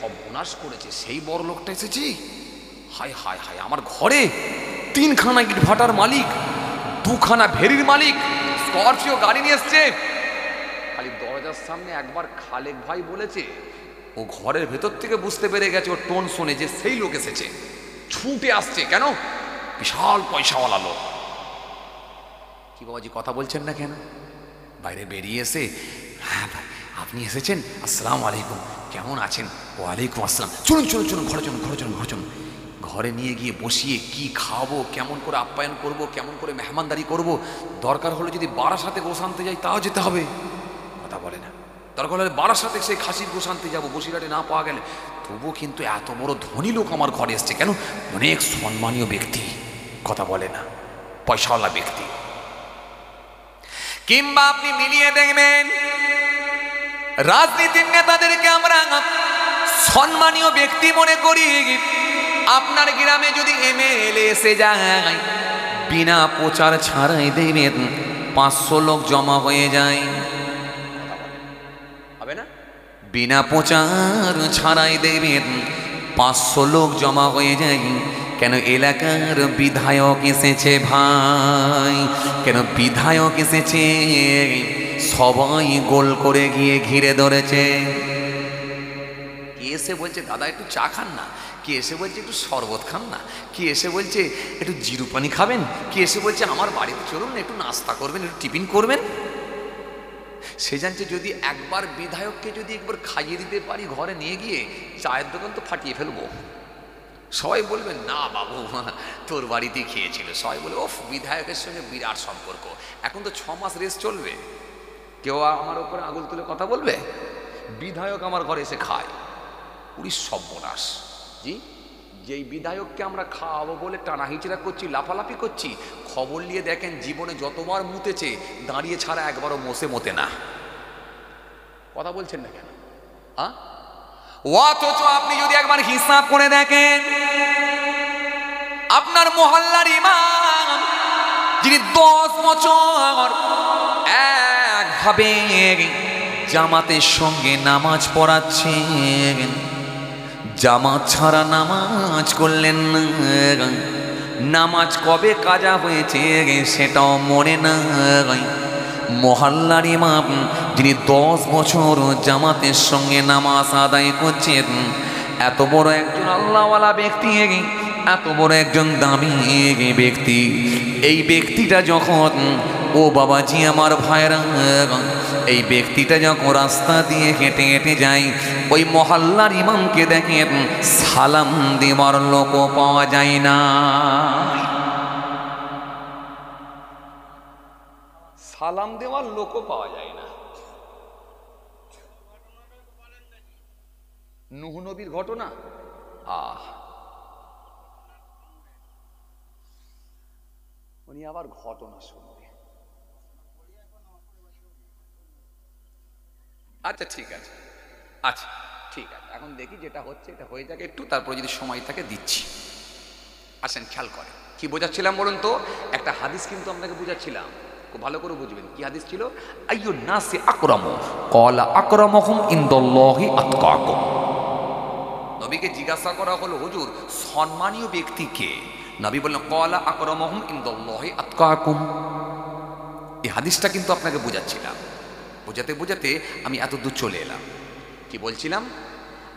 সর্বনাশ করেছে সেই বড় লোকটা এসেছে। হায় হায় হায়, আমার ঘরে 3খানা ইটভাটার মালিক, 2খানা ভেরির মালিক, স্করপিও গাড়ি নিয়ে এসছে। খালি দরজার সামনে একবার খালেক ভাই বলেছে, ও ঘরের ভেতর থেকে বুঝতে পেরে গেছে, ও টোন শুনে যে সেই লোক এসেছে, ছুটে আসছে। কেন? বিশাল পয়সাওয়ালা লোক। কি বাবাজি কথা বলছেন না কেন? বাইরে বেরিয়ে এসে, হ্যাঁ ভাই আপনি এসেছেন, আসসালামু আলাইকুম, কেমন আছেন? ওয়ালাইকুম আসসালাম, চলুন চলুন চলুন, ঘরে চলুন ঘরে চলুন ঘরে চলুন। ঘরে নিয়ে গিয়ে বসিয়ে কি খাওয়াবো, কেমন করে আপ্যায়ন করব, কেমন করে মেহমানদারি করব, দরকার হলে যদি বারাসাতে গোশ আনতে যাই তাও যেতে হবে। কথা বলে না। দরকার হলে বারাসাতে সেই খাসির গোশ আনতে যাবো, বসিরহাটে না পাওয়া গেলে। তবুও কিন্তু এত বড় ধনী লোক আমার ঘরে এসছে কেন? অনেক সম্মানীয় ব্যক্তি। কথা বলে না, পয়সাওয়ালা ব্যক্তি। কিংবা আপনি মিলিয়ে দেখবেন, রাজনীতির নেতাদেরকে আমরা সম্মানীয় ব্যক্তি মনে করি। আপনার গ্রামে যদি এমএলএ এসে যায়, বিনা প্রচার ছাড়াই দেখবেন 500 লোক জমা হয়ে যায়। হবে না? বিনা প্রচার ছাড়াই দেখবেন 500 লোক জমা হয়ে যায়। কেন? এলাকার বিধায়ক এসেছে ভাই, কেন বিধায়ক এসেছে, সবাই গোল করে গিয়ে ঘিরে ধরেছে। কে এসে বলছে দাদা একটু চা খান না, কে এসে বলছে একটু শরবত খান না, কে এসে বলছে একটু জিরু পানি খাবেন, কে এসে বলছে আমার বাড়িতে চলুন একটু নাস্তা করবেন, একটু টিফিন করবেন। সে জানছে যদি একবার বিধায়ককে যদি একবার খাইয়ে দিতে পারি ঘরে নিয়ে গিয়ে, চায়ের দোকান তো ফাটিয়ে ফেলবো। সবাই বলবেন না বাবু তোর বাড়িতেই খেয়েছিল। সবাই বলে ওফ বিধায়কের সঙ্গে বিরাট সম্পর্ক। এখন তো 6 মাস রেস চলবে, কেউ আমার উপরে আঙুল তুলে কথা বলবে? বিধায়ক আমার ঘরে এসে খায়, পুরি সর্বনাশ। জি, যেই বিধায়ককে আমরা খাওয়াবো বলে টানা হিচড়া করছি, লাফালাফি করছি, খবর নিয়ে দেখেন জীবনে যতবার মুতেছে দাঁড়িয়ে ছাড়া একবারও মোসে মতে না। কথা বলছেন না কেন? হ্যাঁ, অথচ আপনি যদি একবার হিসাব করে দেখেন, আপনার মহল্লার ইমাম যিনি 10 বছর একভাবে জামাতের সঙ্গে নামাজ পড়াচ্ছেন, জামাত ছাড়া নামাজ করলেন না, নামাজ কবে কাজা হয়েছে সেটাও মনে নাই। মহল্লার ইমাম যিনি 10 বছর জামাতের সঙ্গে নামাজ আদায় করছেন, এত বড় একজন আল্লাহওয়ালা ব্যক্তি, এত বড় একজন দামি ব্যক্তি, এই ব্যক্তিটা যখন, ও বাবাজি আমার ভাইরা, এই ব্যক্তিটা যখন রাস্তা দিয়ে হেঁটে হেঁটে যায়, ওই মহল্লার ইমামকে দেখেন সালাম দেওয়ার লোকও পাওয়া যায় না। সালাম দেওয়ার লোকও পাওয়া যায় না। নূহ নবীর ঘটনা, উনি আবার ঘটনা শুনবে। আচ্ছা ঠিক আছে, আচ্ছা ঠিক আছে, এখন দেখি যেটা হচ্ছে এটা হয়ে যাক একটু, তারপরে যদি সময় থাকে দিচ্ছি। আসেন খেয়াল করে কি বোঝাচ্ছিলাম বলুন তো। একটা হাদিস কিন্তু আপনাকে বুঝাচ্ছিলাম, খুব ভালো করে বুঝবেন। কি হাদিস ছিল? আইয়ুন নাসি আকরামু ক্বালা আকরামুহুম ইনদাল্লাহি আতকাকুম। নবীকে জিজ্ঞাসা করা হলো, হুজুর সম্মানীয় ব্যক্তি কে? নবী বললেন ক্বালা আকরামুহুম ইনদাল্লাহি আতকাকুম। এই হাদিসটা কিন্তু আপনাকে বুঝাচ্ছিলাম। বোঝাতে বোঝাতে আমি এত দূর চলে এলাম। কি বলছিলাম?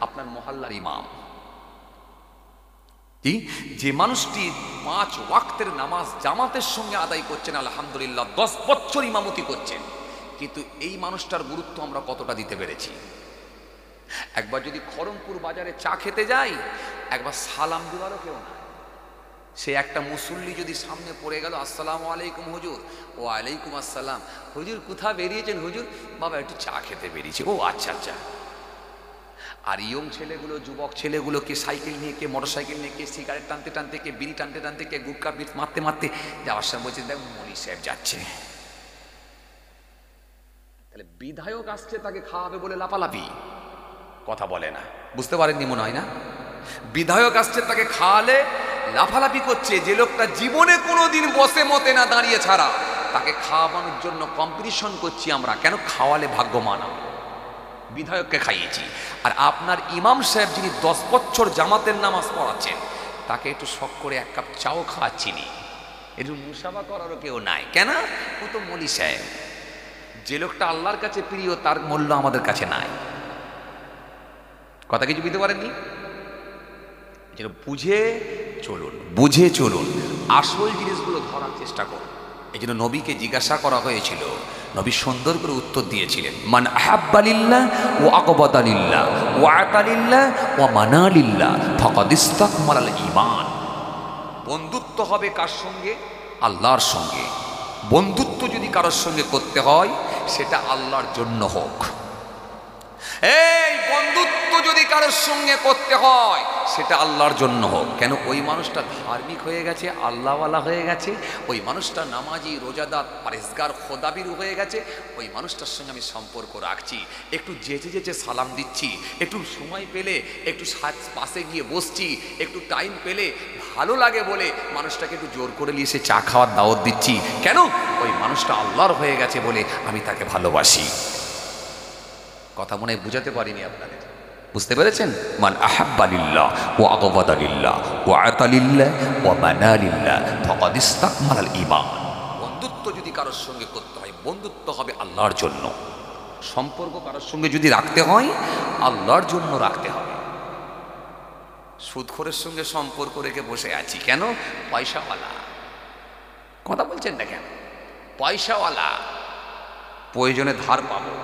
আপনার মহল্লার ইমাম, যে মানুষটি 5 ওয়াক্তের নামাজ জামাতের সঙ্গে আদায় করছেন, আলহামদুলিল্লাহ 10 বছর ইমামতি করছেন, কিন্তু এই মানুষটার গুরুত্ব আমরা কতটা দিতে পেরেছি? একবার যদি খড়মপুর বাজারে চা খেতে যাই, একবার সালাম দেওয়ারও কেউ না। সে একটা মুসল্লি যদি সামনে পড়ে গেল, আসসালামু আলাইকুম হুজুর, ও আলাইকুম আসসালাম, হুজুর কোথা বেরিয়েছেন? হুজুর বাবা একটু চা খেতে বেরিয়েছি। ও আচ্ছা আচ্ছা। আর ইয়ং ছেলেগুলো, যুবক ছেলেগুলো, কে সাইকেল নিয়ে, কে মোটর সাইকেল নিয়ে, কে সিগারেট টানতে টানতে, কে বিড়ি টানতে টানতে, কে গুটকা পিট মারতে মারতে যাওয়ার সময় বলছে দেখ মনি সাহেব যাচ্ছে। তাহলে বিধায়ক আসছে তাকে খাওয়াবে বলে লাফালাফি, কথা বলে না। বুঝতে পারেননি মনে হয় না? বিধায়ক আসছে তাকে খাওয়ালে লাফালাফি করছে। যে লোকটা জীবনে কোনোদিন বসে মতে না দাঁড়িয়ে ছাড়া, তাকে খাওয়ানোর জন্য কম্পিটিশন করছি আমরা। কেন? খাওয়ালে ভাগ্যমান। বিধায়ককে খাইয়েছি। আর আপনার ইমাম সাহেব যিনি 10 বছর জামাতের নামাজ পড়াচ্ছেন, তাকে একটু শখ করে 1 কাপ চাও খাওয়াচ্ছিনি। একটু মুসাফা করারও কেউ নাই। কেন? ও তো মলি সাহেব। যে লোকটা আল্লাহর কাছে প্রিয় তার মূল্য আমাদের কাছে নাই। কথা কিছু বুঝতে পারেননি? বুঝে চলুন, বুঝে চলুন, আসল জিনিসগুলো ধরার চেষ্টা করুন। এই জন্য নবীকে জিজ্ঞাসা করা হয়েছিল, নবী সুন্দর করে উত্তর দিয়েছিলেন, মান আহাব্বা লিল্লাহ ওয়া আকবাদা লিল্লাহ ওয়া আতা লিল্লাহ ওয়া মানা লিল্লাহ ফাকাদ ইসতাকমালাল ঈমান। বন্ধুত্ব হবে কার সঙ্গে? আল্লাহর সঙ্গে। বন্ধুত্ব যদি কারোর সঙ্গে করতে হয় সেটা আল্লাহর জন্য হোক। এই বন্ধুত্ব যদি কারোর সঙ্গে করতে হয় সেটা আল্লাহর জন্য হোক। কেন? ওই মানুষটা ধার্মিক হয়ে গেছে, আল্লাহওয়ালা হয়ে গেছে, ওই মানুষটা নামাজি, রোজাদার, পরেজগার, খোদাবির হয়ে গেছে, ওই মানুষটার সঙ্গে আমি সম্পর্ক রাখছি, একটু যেচে যেচে সালাম দিচ্ছি, একটু সময় পেলে একটু পাশে গিয়ে বসছি, একটু টাইম পেলে ভালো লাগে বলে মানুষটাকে একটু জোর করে নিয়ে এসে চা খাওয়ার দাওয়াত দিচ্ছি। কেন? ওই মানুষটা আল্লাহর হয়ে গেছে বলে আমি তাকে ভালোবাসি। কথা মনে বুঝাতে পারিনি আপনাদের, বুঝতে পেরেছেন? মান আহাব্বা লিল্লাহ ওয়া আগবাদা লিল্লাহ ওয়া আতা লিল্লাহ ওয়া মানা লিল্লাহ ফাকাদ ইসতাকমালাল ঈমান। বন্ধুত্ব যদি কারোর সঙ্গে করতে হয়, বন্ধুত্ব হবে আল্লাহর জন্য। সম্পর্ক কারোর সঙ্গে যদি রাখতে হয়, আল্লাহর জন্য রাখতে হবে। সুদখোরের সঙ্গে সম্পর্ক রেখে বসে আছি কেন? পয়সাওয়ালা। কথা বলছেন না কেন? পয়সাওয়ালা, প্রয়োজনে ধার পাবো।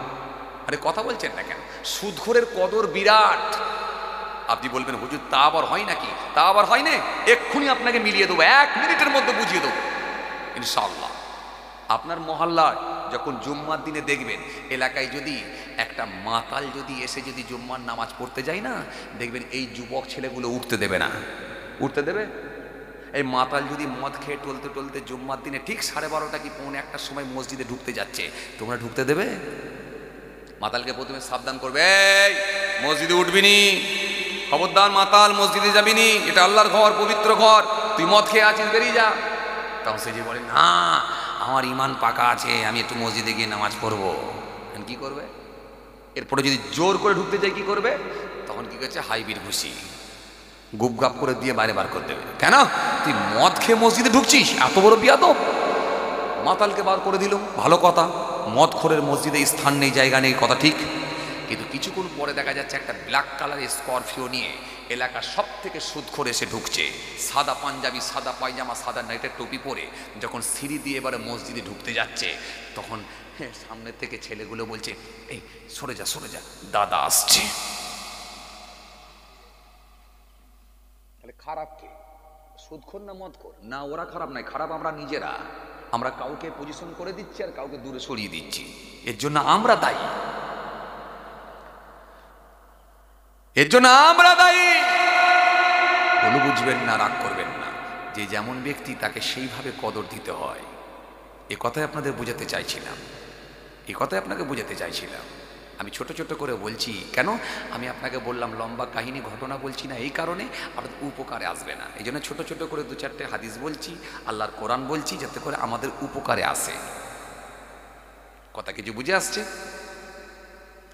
আরে কথা বলছেন না কেন? সুদখোরের কদর বিরাট। আপনি বলবেন হুজুর তা আবার হয় নাকি? তা আবার হয় না, এক্ষুনি আপনাকে মিলিয়ে দেবো, 1 মিনিটের মধ্যে বুঝিয়ে দেবো ইনশাআল্লাহ। আপনার মহল্লায় যখন জুম্মার দিনে দেখবেন এলাকায় যদি একটা মাতাল যদি এসে যদি জুম্মার নামাজ পড়তে যায় না, দেখবেন এই যুবক ছেলেগুলো উঠতে দেবে না। উঠতে দেবে? এই মাতাল যদি মদ খেয়ে টলতে টলতে জুম্মার দিনে ঠিক 12:30 কি 1:45 সময় মসজিদে ঢুকতে যাচ্ছে, তোমরা ঢুকতে দেবে? মাতালকে প্রথমে সাবধান করবে, এই মসজিদে উঠবিনি, খবরদার মাতাল, মসজিদে যাবিনি, এটা আল্লাহর ঘর, পবিত্র ঘর, তুই মদ খেয়ে আছিস, বেরিয়ে যা। তখন সে যে বলে না আমার ইমান পাকা আছে, আমি একটু মসজিদে গিয়ে নামাজ পড়বো। কি করবে? এরপরে যদি জোর করে ঢুকতে যায় কি করবে? তখন কি করছে? হাইবির ঘুষি গুপগাপ করে দিয়ে বাইরে বার করে দেবে। কেন? তুই মদ খেয়ে মসজিদে ঢুকছিস, এত বড় বিয়াদব। মাতালকে বার করে দিল, ভালো কথা, মদখোরের মসজিদে স্থান নেই, জায়গা নেই, কথা ঠিক। কিন্তু কিছুক্ষণ পরে দেখা যাচ্ছে একটা ব্ল্যাক কালারের স্করপিও নিয়ে এলাকার সব থেকে সুদখোর এসে ঢুকছে, সাদা পাঞ্জাবি, সাদা পায়জামা, সাদা নাইটের টুপি পরে। যখন সিঁড়ি দিয়ে এবারে মসজিদে ঢুকতে যাচ্ছে, তখন সামনের থেকে ছেলেগুলো বলছে, এই সরে যা, সরে যা, দাদা আসছে। তাহলে খারাপ কে? সুদখোর না মদখোর? না, ওরা খারাপ নাই, খারাপ আমরা নিজেরা। আমরা কাউকে পজিশন করে দিচ্ছি আর কাউকে দূরে সরিয়ে দিচ্ছি, এর জন্য আমরা দায়ী। এর জন্য আমরা দায়ী। বলে বুঝবেন না, রাগ করবেন না, যে যেমন ব্যক্তি তাকে সেইভাবে কদর দিতে হয়। এ কথাই আপনাদের বোঝাতে চাইছিলাম, এ কথাই আপনাকে বোঝাতে চাইছিলাম। আমি ছোট ছোট করে বলছি কেন? আমি আপনাকে বললাম লম্বা কাহিনী ঘটনা বলছি না এই কারণে আপনাদের উপকারে আসবে না। এই জন্য ছোট ছোট করে 2-4টে হাদিস বলছি, আল্লাহর কোরআন বলছি, যাতে করে আমাদের উপকারে আসে। কথা কিছু বুঝে আসছে?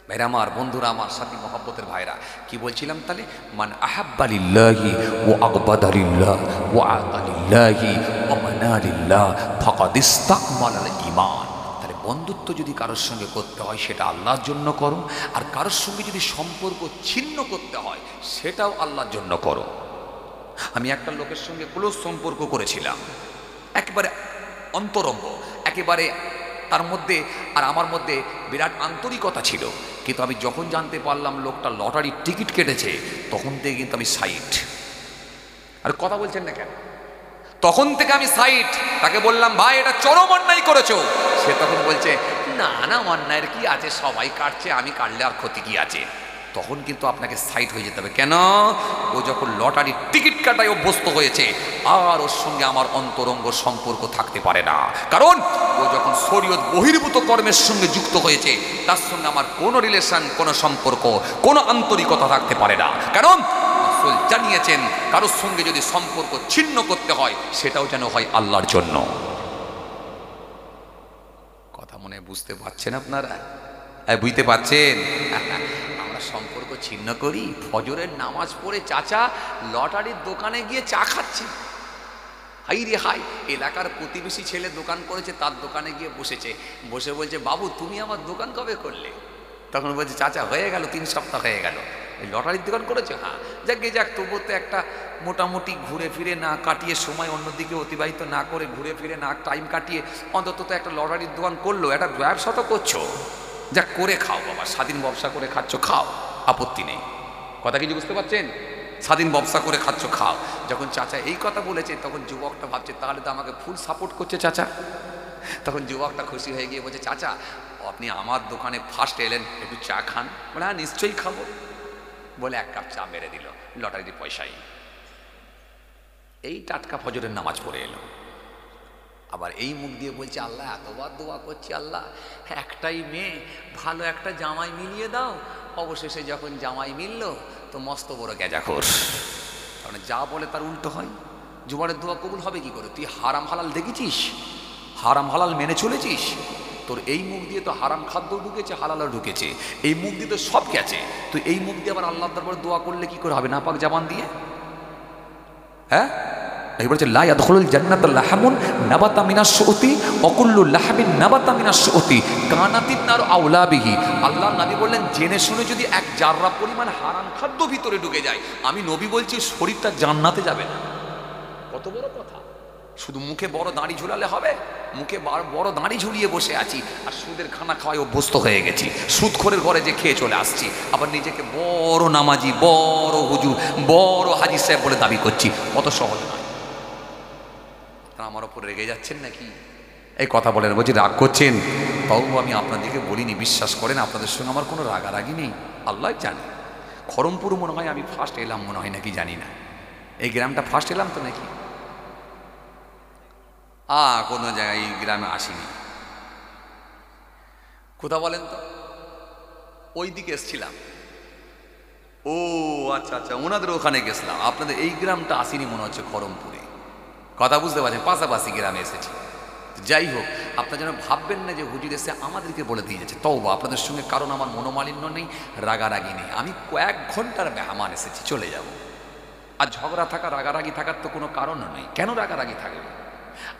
ভাইরা আমার, বন্ধুরা আমার, সাথী মহব্বতের ভাইরা, কি বলছিলাম তাহলে? মান আহাব্বা লিল্লাহি ওয়া আগবাদা লিল্লাহ ওয়া আতা লিল্লাহি ওয়া মানা লিল্লাহ ফাকাদ ইসতাকমালাল ঈমান। তাহলে বন্ধুত্ব যদি কারোর সঙ্গে করতে হয় সেটা আল্লাহর জন্য করো, আর কারোর সঙ্গে যদি সম্পর্ক ছিন্ন করতে হয় সেটাও আল্লাহর জন্য করো। আমি একটা লোকের সঙ্গে ক্লোজ সম্পর্ক করেছিলাম, একেবারে অন্তরঙ্গ, একেবারে তার মধ্যে আর আমার মধ্যে বিরাট আন্তরিকতা ছিল। কিন্তু আমি যখন জানতে পারলাম লোকটা লটারির টিকিট কেটেছে, তখন থেকে কিন্তু আমি সাইড। আর কথা বলছেন না কেন? তখন থেকে আমি সাইড। তাকে বললাম, ভাই এটা চরম অন্যায় করেছো। সে তখন বলছে, না না, অন্যায়ের কি আছে, সবাই কাটছে, আমি কাটলে আর ক্ষতি কি আছে। তখন কিন্তু আপনাকে সাইড হয়ে যেতে হবে। কেন? ও যখন লটারির টিকিট কাটায় অভ্যস্ত হয়েছে, আর ওর সঙ্গে আমার অন্তরঙ্গ সম্পর্ক থাকতে পারে না। কারণ ও যখন শরীয়ত বহির্ভূত কর্মের সঙ্গে যুক্ত হয়েছে, তার সঙ্গে আমার কোনো রিলেশন, কোনো সম্পর্ক, কোনো আন্তরিকতা থাকতে পারে না। কারণ রাসূল জানিয়েছেন, কারোর সঙ্গে যদি সম্পর্ক ছিন্ন করতে হয় সেটাও যেন হয় আল্লাহর জন্য। কথা মনে বুঝতে পারছেন আপনারা? বুঝতে পারছেন? আমরা সম্পর্ক ছিন্ন করি, ফজরের নামাজ পড়ে চাচা লটারির দোকানে গিয়ে চা খাচ্ছে। হাই রে হাই, এলাকার প্রতিবেশী ছেলে দোকান করেছে, তার দোকানে গিয়ে বসেছে, বসে বলছে, বাবু তুমি আমার দোকান কবে করলে? তখন বলছে, চাচা হয়ে গেল, 3 সপ্তাহ হয়ে গেল। এই লটারির দোকান করেছো? হ্যাঁ। যাক তবুও তো একটা মোটামুটি ঘুরে ফিরে না কাটিয়ে, সময় অন্যদিকে অতিবাহিত না করে, ঘুরে ফিরে না টাইম কাটিয়ে অন্তত তো একটা লটারির দোকান করলো, একটা ব্যবসা তো করছো। যাক করে খাও বাবা, স্বাধীন ব্যবসা করে খাচ্ছ, খাও, আপত্তি নেই। কথা কিছু বুঝতে পারছেন? স্বাধীন ব্যবসা করে খাচ্ছ, খাও। যখন চাচা এই কথা বলেছে তখন যুবকটা ভাবছে, তাহলে তো আমাকে ফুল সাপোর্ট করছে চাচা। তখন যুবকটা খুশি হয়ে গিয়ে বলছে, চাচা আপনি আমার দোকানে ফার্স্ট এলেন, একটু চা খান। বলে, হ্যাঁ নিশ্চয়ই খাবো। বলে 1 কাপ চা মেরে দিল, লটারির পয়সাই। এই টাটকা ফজরের নামাজ পড়ে এলো, আবার এই মুখ দিয়ে বলছে, আল্লাহ এতবার দোয়া করছি, আল্লাহ একটাই মেয়ে, ভালো একটা জামাই মিলিয়ে দাও। অবশেষে যখন জামাই মিলল তো মস্ত বড় গেজাখোর, কারণ যা বলে তার উল্টো হয়। জুমারের দোয়া কবুল হবে কি করে? তুই হারাম হালাল দেখেছিস, হারাম হালাল মেনে চলেছিস? তোর এই মুখ দিয়ে তো হারাম খাদ্য ঢুকেছে, হালালও ঢুকেছে, এই মুখ দিয়ে তো সব গেছে। তুই এই মুখ দিয়ে আবার আল্লাহর দরবারে দোয়া করলে কি করে হবে নাপাক জাবান দিয়ে? হ্যাঁ, বলছে লা ইয়াদখুলুল জান্নাতা লাহামুন নাবাতা মিনাশ শুউতি ওয়াকুল্লু লাহমিন নাবাতা মিনাশ শুউতি কানাতিন নারু আওলা বিহি। আল্লাহর নবী বললেন, জেনে শুনে যদি 1 জাররা পরিমাণ হারাম খাদ্য ভিতরে ঢুকে যায়, আমি নবী বলছি শরীরটা জান্নাতে যাবে না। কত বড় কথা! শুধু মুখে বড় দাড়ি ঝুলালে হবে? মুখে বড় দাড়ি ঝুলিয়ে বসে আছি আর সুদের খানা খাওয়ায় অভ্যস্ত হয়ে গেছি, সুদখোরের ঘরে যে খেয়ে চলে আসছি, আবার নিজেকে বড় নামাজি, বড় হুজুর, বড় হাজি সাহেব বলে দাবি করছি। কত সহজ নয়। আমার ওপর রেগে যাচ্ছেন নাকি? এই কথা বলেন, বলছি রাগ করছেন? তাও আমি আপনাদেরকে বলিনি, বিশ্বাস করেন আপনাদের সঙ্গে আমার কোনো রাগারাগি নেই, আল্লাহ জানে। খড়মপুর মনে হয় আমি ফার্স্ট এলাম, মনে হয় নাকি জানি না, এই গ্রামটা ফার্স্ট এলাম তো নাকি? কোনো জায়গায় এই গ্রামে আসিনি। কোথা বলেন তো? ওই দিকে এসছিলাম। ও আচ্ছা আচ্ছা, ওনাদের ওখানে গেছিলাম। আপনাদের এই গ্রামটা আসিনি মনে হচ্ছে, খড়মপুরে। কথা বুঝতে পারছেন? পাশাপাশি গ্রামে এসেছি। যাই হোক, আপনারা যেন ভাববেন না যে হুজুর এসে আমাদেরকে বলে দিয়ে যাচ্ছে। তওবা, আপনাদের সঙ্গে কারণ আমার মনোমালিন্য নেই, রাগারাগি নেই। আমি কয়েক ঘন্টার মেহমান এসেছি, চলে যাব। আর ঝগড়া থাকা, রাগারাগি থাকার তো কোনো কারণও নেই। কেন রাগারাগি থাকবে?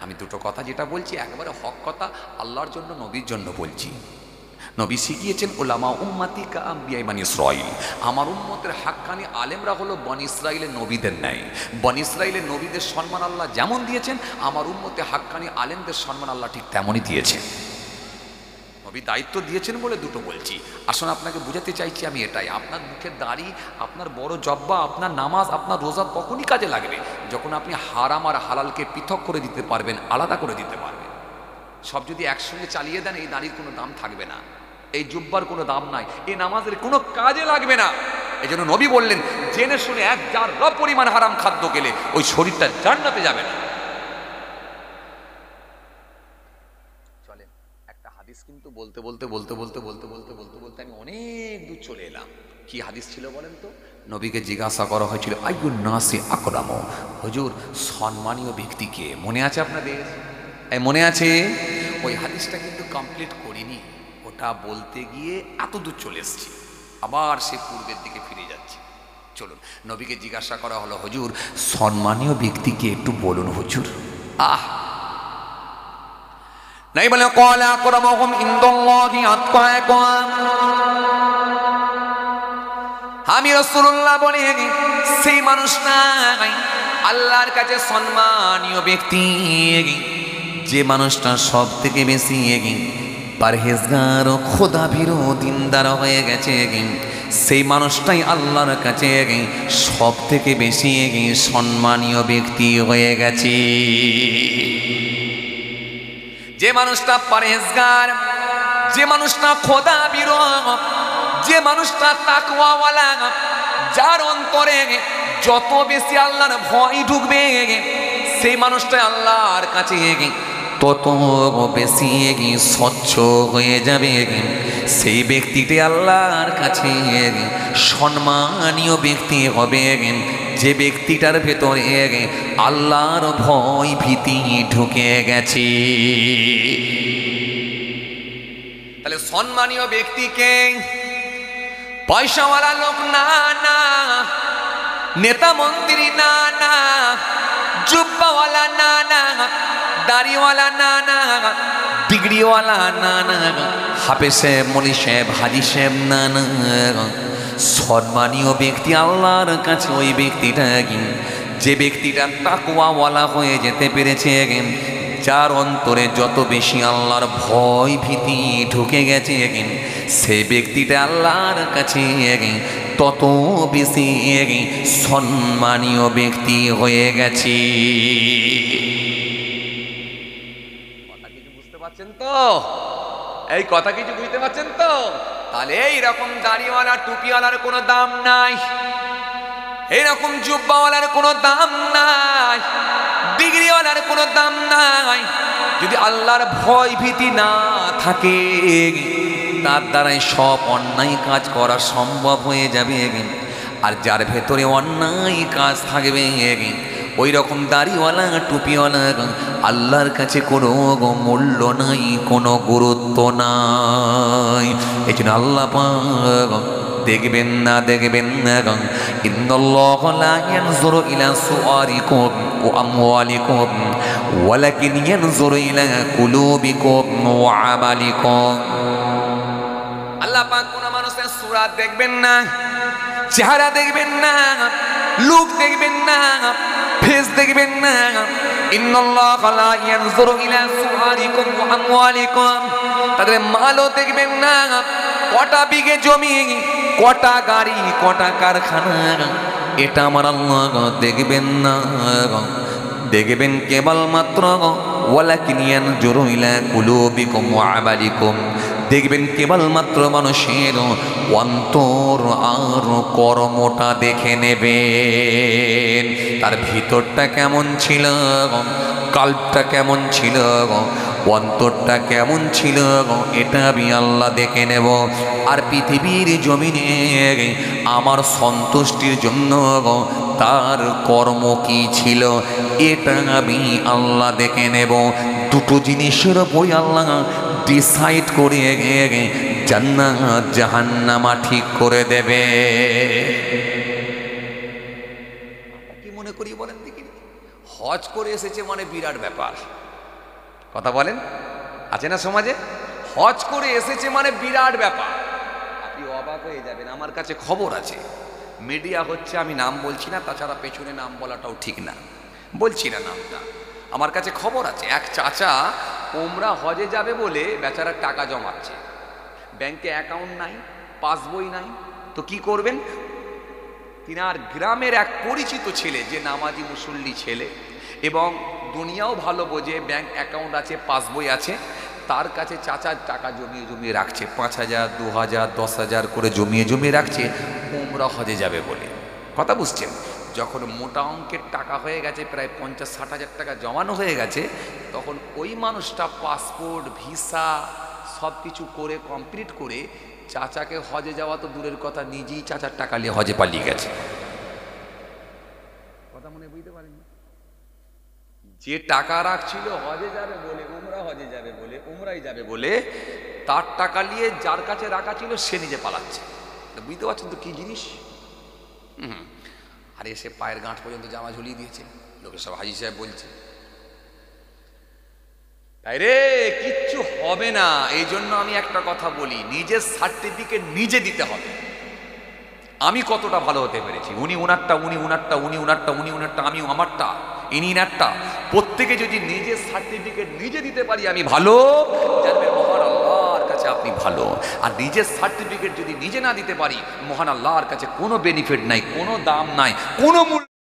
আমি দুটো কথা যেটা বলছি একেবারে হক কথা, আল্লাহর জন্য, নবীর জন্য বলছি। নবী শিখিয়েছেন, ওলামা উম্মতি কা আম্বিয়ায়ে বনি ইসরাঈল, আমার উম্মতের হাক্কানি আলেমরা হলো বনি ইসরাঈলের নবীদের ন্যায়। বনি ইসরাঈলের নবীদের সম্মান আল্লাহ যেমন দিয়েছেন, আমার উম্মতে হাক্কানি আলেমদের সম্মান আল্লাহ ঠিক তেমনই দিয়েছেন। নবী দায়িত্ব দিয়েছেন বলে দুটো বলছি। আসলে আপনাকে বুঝাতে চাইছি আমি এটাই, আপনার মুখের দাড়ি, আপনার বড় জব্বা, আপনার নামাজ, আপনার রোজা তখনই কাজে লাগবে যখন আপনি হারাম আর হালালকে পৃথক করে দিতে পারবেন, আলাদা করে দিতে পারবেন। সব যদি একসঙ্গে চালিয়ে দেন, এই দাড়ির কোনো দাম থাকবে না, এই জুব্বার কোনো দাম নাই, এই নামাজের কোনো কাজে লাগবে না। এই জন্য নবী বললেন, জেনে শুনে 1 জাররা পরিমাণ হারাম খাদ্য গেলে ওই শরীরটা জান্নাতে যাবে না। চলেন একটা হাদিস কিন্তু বলতে বলতে আমি অনেক দূর চলে এলাম। কি হাদিস ছিল বলেন তো? নবীকে জিজ্ঞাসা করা হয়েছিল, আইয়ুন নাসি আকরাম, হুজুর সম্মানীয় ব্যক্তিকে মনে আছে আপনাদের? মনে আছে? ওই হাদিসটা কিন্তু কমপ্লিট করিনি, ওটা বলতে গিয়ে এত দূর চলে এসেছি, আবার সে পূর্বের দিকে ফিরে যাচ্ছি। চলুন, নবীকে জিজ্ঞাসা করা হলো, হুজুর সম্মানীয় ব্যক্তিকে একটু বলুন হুজুর। নাই বলে, ক্বালা আকরামুহুম ইনদাল্লাহি আতকাকুম। আমি রাসূলুল্লাহ বলি, সেই মানুষটা আল্লাহর কাছে সম্মানীয় ব্যক্তি, যে মানুষটা সব থেকে বেশি পারহেজগার ও খোদাভীরু দিনদার হয়ে গেছে, সেই মানুষটাই আল্লাহর কাছে সব থেকে বেশি সম্মানীয় ব্যক্তি হয়ে গেছে। যে মানুষটা পারহেজগার, যে মানুষটা খোদাভীরু, যে মানুষটা তাকওয়াওয়ালা, যার অন্তরে যত বেশি আল্লাহর ভয় ঢুকবে, সেই মানুষটা আল্লাহর কাছে তত বেশি স্বচ্ছ হয়ে যাবে। সেই ব্যক্তিটি আল্লাহর কাছে সম্মানীয় ব্যক্তি হবে, যে ব্যক্তিটার ভেতরে আল্লাহর ভয় ভীতি ঢুকে গেছে। তাহলে তাহলে সম্মানীয় ব্যক্তিকে পয়সাওয়ালা লোক না না, নেতা মন্ত্রী না না, জুব্বাওয়ালা না না, দাড়িওয়ালা না না, ডিগ্রিওয়ালা না না, হাফেজ সাহেব, মৌলভী সাহেব, হাজি সাহেব না না, সম্মানীয় ব্যক্তি আল্লাহর কাছে ওই ব্যক্তিটা যে ব্যক্তিটা তাকওয়াওয়ালা হয়ে যেতে পেরেছে, যার অন্তরে যত বেশি আল্লাহর ভয় ভীতি ঢুকে গেছে, সে ব্যক্তিটা আল্লাহর কাছে তত বেশি সম্মানীয় ব্যক্তি হয়ে গেছে। কথা কিছু বুঝতে পারছেন তো? এই কথা কিছু বুঝতে পারছেন তো? তাহলে এইরকম দাড়িওয়ালা টুপিওয়ালার কোনো দাম নাই, এইরকম জুব্বাওয়ালার কোনো দাম নাই, ডিগ্রিওয়ালার কোনো দাম নাই। যদি আল্লাহর ভয় ভীতি না থাকে, তার দ্বারাই সব অন্যায় কাজ করা সম্ভব হয়ে যাবে। আর যার ভেতরে অন্যায় কাজ থাকবে, ওই রকম দাড়িওয়ালা টুপিওয়ালা আল্লাহর কাছে কোনো মূল্য নাই, কোনো গুরুত্ব নাই। এই জন্য আল্লাহ পাক দেখবেন না ইন্নাল্লাহা লা ইয়ানজুরু ইলা সুওয়ারিকুম ওয়া আমওয়ালিকুম ওয়ালাকিন ইয়ানজুরু ইলা কুলুবিকুম ওয়া আমালিকুম। আল্লাহ পাক কোন মানুষের সূরা দেখবেন না, চেহারা দেখবেন না, লুক দেখবেন না, ফেস দেখবেন না। ইন্নাল্লাহা লা ইয়ানজুরু ইলা সুওয়ারিকুম ওয়া আমওয়ালিকুম, তাদের মালও দেখবেন না, কটা বিঘে জমি, কটা গাড়ি, কটা কারখানা, এটা আমার আল্লাহ দেখবেন না। দেখবেন কেবলমাত্র ওয়ালাকিন ইয়ানজুরু ইলা কুলুবিকুম ওয়া আমালিকুম, দেখবেন কেবলমাত্র মানুষের অন্তর আর কর্মটা দেখে নেবেন, তার ভিতরটা কেমন ছিল, কাল্পটা কেমন ছিল, অন্তরটা কেমন ছিল, এটা আমি আল্লাহ দেখে নেব। আর পৃথিবীর জমিনে আমার সন্তুষ্টির জন্য তার কর্ম কি ছিল, এটা আমি আল্লাহ দেখে নেব। দুটো জিনিসের উপর আল্লাহ ডিসাইড করে জান্নাত জাহান্নামা ঠিক করে দেবে। কি মনে করি বলেন দেখি? হজ করে এসেছে মানে বিরাট ব্যাপার, কথা বলেন আছে না সমাজে? হজ করে এসেছে মানে বিরাট ব্যাপার। আপনি অবাক হয়ে যাবেন, আমার কাছে খবর আছে, মিডিয়া হচ্ছে, আমি নাম বলছি না, তাছাড়া পেছনে নাম বলাটাও ঠিক না, বলছি না নামটা। আমার কাছে খবর আছে, এক চাচা ওমরা হজে যাবে বলে বেচারা টাকা জমাচ্ছে, ব্যাংকে অ্যাকাউন্ট নাই, পাসবই নাই, তো কি করবেন? তিনার গ্রামের এক পরিচিত ছেলে, যে নামাজি মুসল্লি ছেলে এবং দুনিয়াও ভালো বোঝে, ব্যাংক অ্যাকাউন্ট আছে, পাসবই আছে, তার কাছে চাচার টাকা জমিয়ে জমিয়ে রাখছে, 5,000, 2,000, 10,000 করে জমিয়ে জমিয়ে রাখছে ওমরা হজে যাবে বলে। কথা বুঝছেন? যখন মোটা অঙ্কের টাকা হয়ে গেছে, প্রায় 50-60 হাজার টাকা জমানো হয়ে গেছে, তখন ওই মানুষটা পাসপোর্ট, ভিসা সব কিছু করে কমপ্লিট করে চাচাকে হজে যাওয়া তো দূরের কথা, নিজেই চাচার টাকা নিয়ে হজে পালিয়ে গেছে। কথা মনে বুঝতে পারেন? যে টাকা রাখছিল হজে যাবে বলে, উমরা হজে যাবে বলে, উমরাই যাবে বলে, তার টাকা নিয়ে যার কাছে রাখা ছিল সে নিজে পালাচ্ছে। বুঝতে পারছেন তো কি জিনিস? আর এসে পায়ের গাঁট পর্যন্ত জামা ঝুলিয়ে দিয়েছে, লোকে সব হাজি সাহেব বলছে। তাই রে কিচ্ছু হবে না। এই জন্য আমি একটা কথা বলি, নিজের সার্টিফিকেট নিজে দিতে হবে। আমি কতটা ভালো হতে পেরেছি, উনি উনারটা, উনি উনারটা, উনি উনারটা, উনি উনারটা, আমি আমারটা, ইনি ইনারটা, প্রত্যেকে যদি নিজের সার্টিফিকেট নিজে দিতে পারি আমি ভালো, জানবেন মহান আল্লাহর কাছে আপনি ভালো। আর নিজের সার্টিফিকেট যদি নিজে না দিতে পারি, মহান আল্লাহর কাছে কোনো বেনিফিট নাই, কোনো দাম নাই, কোনো মূল্য